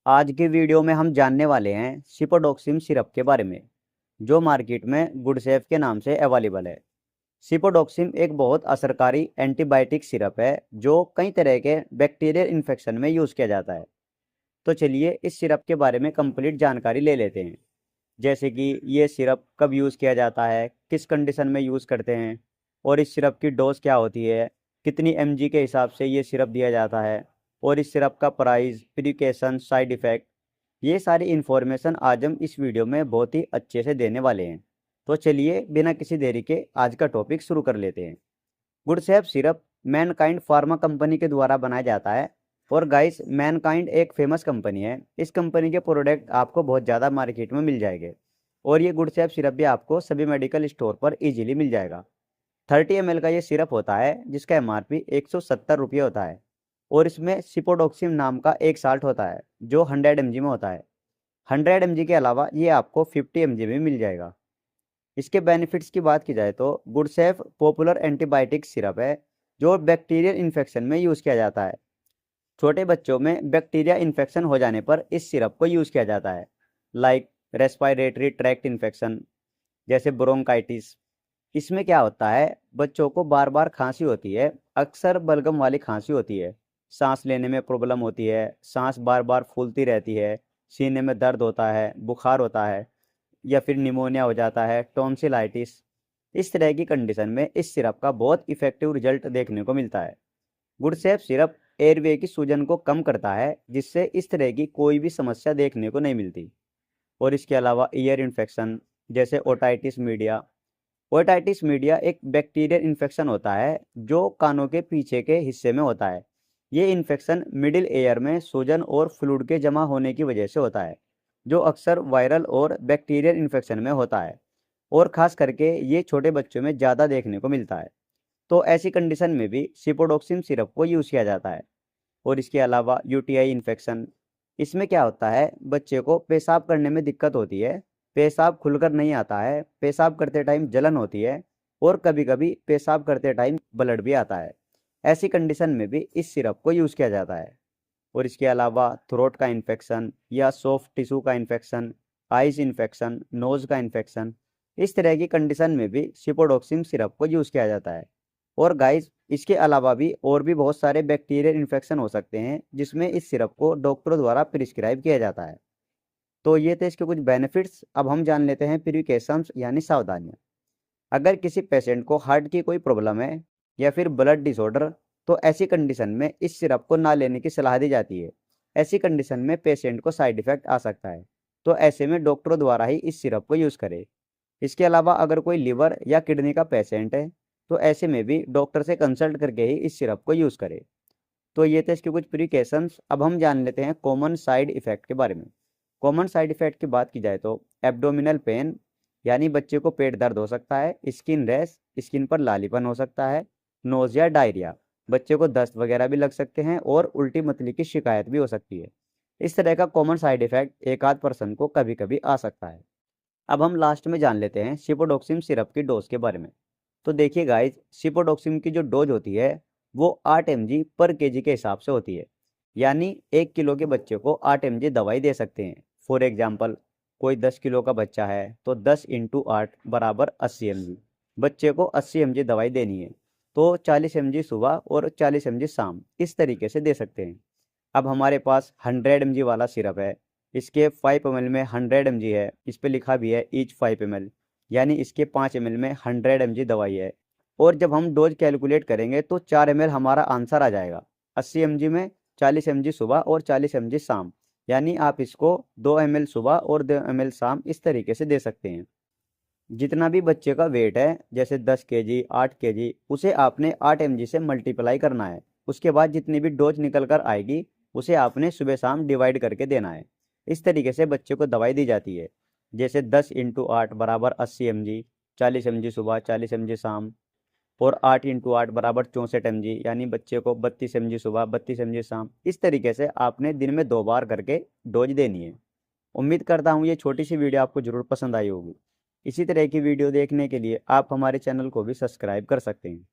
आज की वीडियो में हम जानने वाले हैं सिपोडोक्सिम सिरप के बारे में, जो मार्केट में गुडसेफ के नाम से अवेलेबल है। सिपोडोक्सिम एक बहुत असरकारी एंटीबायोटिक सिरप है जो कई तरह के बैक्टीरियल इन्फेक्शन में यूज़ किया जाता है। तो चलिए इस सिरप के बारे में कंप्लीट जानकारी ले लेते हैं, जैसे कि ये सिरप कब यूज़ किया जाता है, किस कंडीशन में यूज़ करते हैं, और इस सिरप की डोज क्या होती है, कितनी एमजी के हिसाब से ये सिरप दिया जाता है, और इस सिरप का प्राइस, प्रिकॉशन, साइड इफ़ेक्ट, ये सारी इन्फॉर्मेशन आज हम इस वीडियो में बहुत ही अच्छे से देने वाले हैं। तो चलिए बिना किसी देरी के आज का टॉपिक शुरू कर लेते हैं। Goodcef syrup Mankind pharma company के द्वारा बनाया जाता है। और गाइस, मैनकाइंड एक फेमस कंपनी है। इस कंपनी के प्रोडक्ट आपको बहुत ज़्यादा मार्केट में मिल जाएंगे, और ये गुडसेफ सिरप भी आपको सभी मेडिकल स्टोर पर इजीली मिल जाएगा। 30 ml का ये सिरप होता है जिसका एमआरपी 170 रुपये होता है, और इसमें सिपोडोक्सिम नाम का एक साल्ट होता है जो 100 mg में होता है। 100 mg के अलावा ये आपको 50 mg में मिल जाएगा। इसके बेनिफिट्स की बात की जाए तो गुडसेफ पॉपुलर एंटीबायोटिक सिरप है जो बैक्टीरियल इन्फेक्शन में यूज़ किया जाता है। छोटे बच्चों में बैक्टीरिया इन्फेक्शन हो जाने पर इस सिरप को यूज़ किया जाता है, लाइक रेस्पिरेटरी ट्रैक्ट इन्फेक्शन, जैसे ब्रोंकाइटिस। इसमें क्या होता है, बच्चों को बार बार खांसी होती है, अक्सर बलगम वाली खांसी होती है, सांस लेने में प्रॉब्लम होती है, सांस बार बार फूलती रहती है, सीने में दर्द होता है, बुखार होता है, या फिर निमोनिया हो जाता है, टॉन्सिलाइटिस। इस तरह की कंडीशन में इस सिरप का बहुत इफेक्टिव रिजल्ट देखने को मिलता है। गुडसेफ सिरप एयरवे की सूजन को कम करता है, जिससे इस तरह की कोई भी समस्या देखने को नहीं मिलती। और इसके अलावा ईयर इन्फेक्शन, जैसे ओटाइटिस मीडिया। ओटाइटिस मीडिया एक बैक्टीरियल इन्फेक्शन होता है जो कानों के पीछे के हिस्से में होता है। ये इन्फेक्शन मिडिल एयर में सूजन और फ्लूइड के जमा होने की वजह से होता है, जो अक्सर वायरल और बैक्टीरियल इन्फेक्शन में होता है, और ख़ास करके ये छोटे बच्चों में ज़्यादा देखने को मिलता है। तो ऐसी कंडीशन में भी सिपोडोक्सिम सिरप को यूज़ किया जाता है। और इसके अलावा यूटीआई इन्फेक्शन, इसमें क्या होता है, बच्चे को पेशाब करने में दिक्कत होती है, पेशाब खुलकर नहीं आता है, पेशाब करते टाइम जलन होती है, और कभी कभी पेशाब करते टाइम ब्लड भी आता है। ऐसी कंडीशन में भी इस सिरप को यूज़ किया जाता है। और इसके अलावा थ्रोट का इन्फेक्शन या सॉफ्ट टिश्यू का इन्फेक्शन, आइज इन्फेक्शन, नोज़ का इन्फेक्शन, इस तरह की कंडीशन में भी सिपोडोक्सिम सिरप को यूज़ किया जाता है। और गाइस, इसके अलावा भी और भी बहुत सारे बैक्टीरियल इन्फेक्शन हो सकते हैं जिसमें इस सिरप को डॉक्टरों द्वारा प्रिस्क्राइब किया जाता है। तो ये थे इसके कुछ बेनिफिट्स। अब हम जान लेते हैं प्रिकॉशंस यानी सावधानियाँ। अगर किसी पेशेंट को हार्ट की कोई प्रॉब्लम है या फिर ब्लड डिसऑर्डर, तो ऐसी कंडीशन में इस सिरप को ना लेने की सलाह दी जाती है। ऐसी कंडीशन में पेशेंट को साइड इफेक्ट आ सकता है, तो ऐसे में डॉक्टरों द्वारा ही इस सिरप को यूज़ करें। इसके अलावा अगर कोई लिवर या किडनी का पेशेंट है, तो ऐसे में भी डॉक्टर से कंसल्ट करके ही इस सिरप को यूज़ करें। तो ये थे इसके कुछ प्रिकॉशंस। अब हम जान लेते हैं कॉमन साइड इफ़ेक्ट के बारे में। कॉमन साइड इफ़ेक्ट की बात की जाए तो एब्डोमिनल पेन, यानी बच्चे को पेट दर्द हो सकता है, स्किन रैश, स्किन पर लालीपन हो सकता है, नोज़िया, डायरिया, बच्चे को दस्त वगैरह भी लग सकते हैं, और उल्टी मतली की शिकायत भी हो सकती है। इस तरह का कॉमन साइड इफ़ेक्ट एक आध पर्सन को कभी कभी आ सकता है। अब हम लास्ट में जान लेते हैं सिपोडोक्सिम सिरप की डोज के बारे में। तो देखिए गाइज, सिपोडोक्सिम की जो डोज होती है वो 8 mg पर केजी के हिसाब से होती है, यानी 1 किलो के बच्चे को 8 mg दवाई दे सकते हैं। फॉर एग्जाम्पल, कोई 10 किलो का बच्चा है तो 10 × 8 बराबर 80 mg। बच्चे को 80 mg दवाई देनी है, तो 40 mg सुबह और 40 mg शाम, इस तरीके से दे सकते हैं। अब हमारे पास 100 mg वाला सिरप है। इसके 5 ml में 100 mg है, इस पे लिखा भी है ईच 5 ml, यानी इसके 5 ml में 100 mg दवाई है। और जब हम डोज कैलकुलेट करेंगे तो 4 ml हमारा आंसर आ जाएगा। 80 mg में 40 mg सुबह और 40 mg शाम, यानी आप इसको 2 ml सुबह और 2 ml शाम इस तरीके से दे सकते हैं। जितना भी बच्चे का वेट है, जैसे 10 kg, 8 kg, उसे आपने 8 mg से मल्टीप्लाई करना है। उसके बाद जितनी भी डोज निकल कर आएगी उसे आपने सुबह शाम डिवाइड करके देना है। इस तरीके से बच्चे को दवाई दी जाती है, जैसे 10 × 8 बराबर 80 mg, 40 mg सुबह, 40 mg शाम, और 8 × 8 बराबर 64 mg, यानी बच्चे को 32 mg सुबह, 32 mg शाम। इस तरीके से आपने दिन में 2 बार करके डोज देनी है। उम्मीद करता हूँ ये छोटी सी वीडियो आपको ज़रूर पसंद आई होगी। इसी तरह की वीडियो देखने के लिए आप हमारे चैनल को भी सब्सक्राइब कर सकते हैं।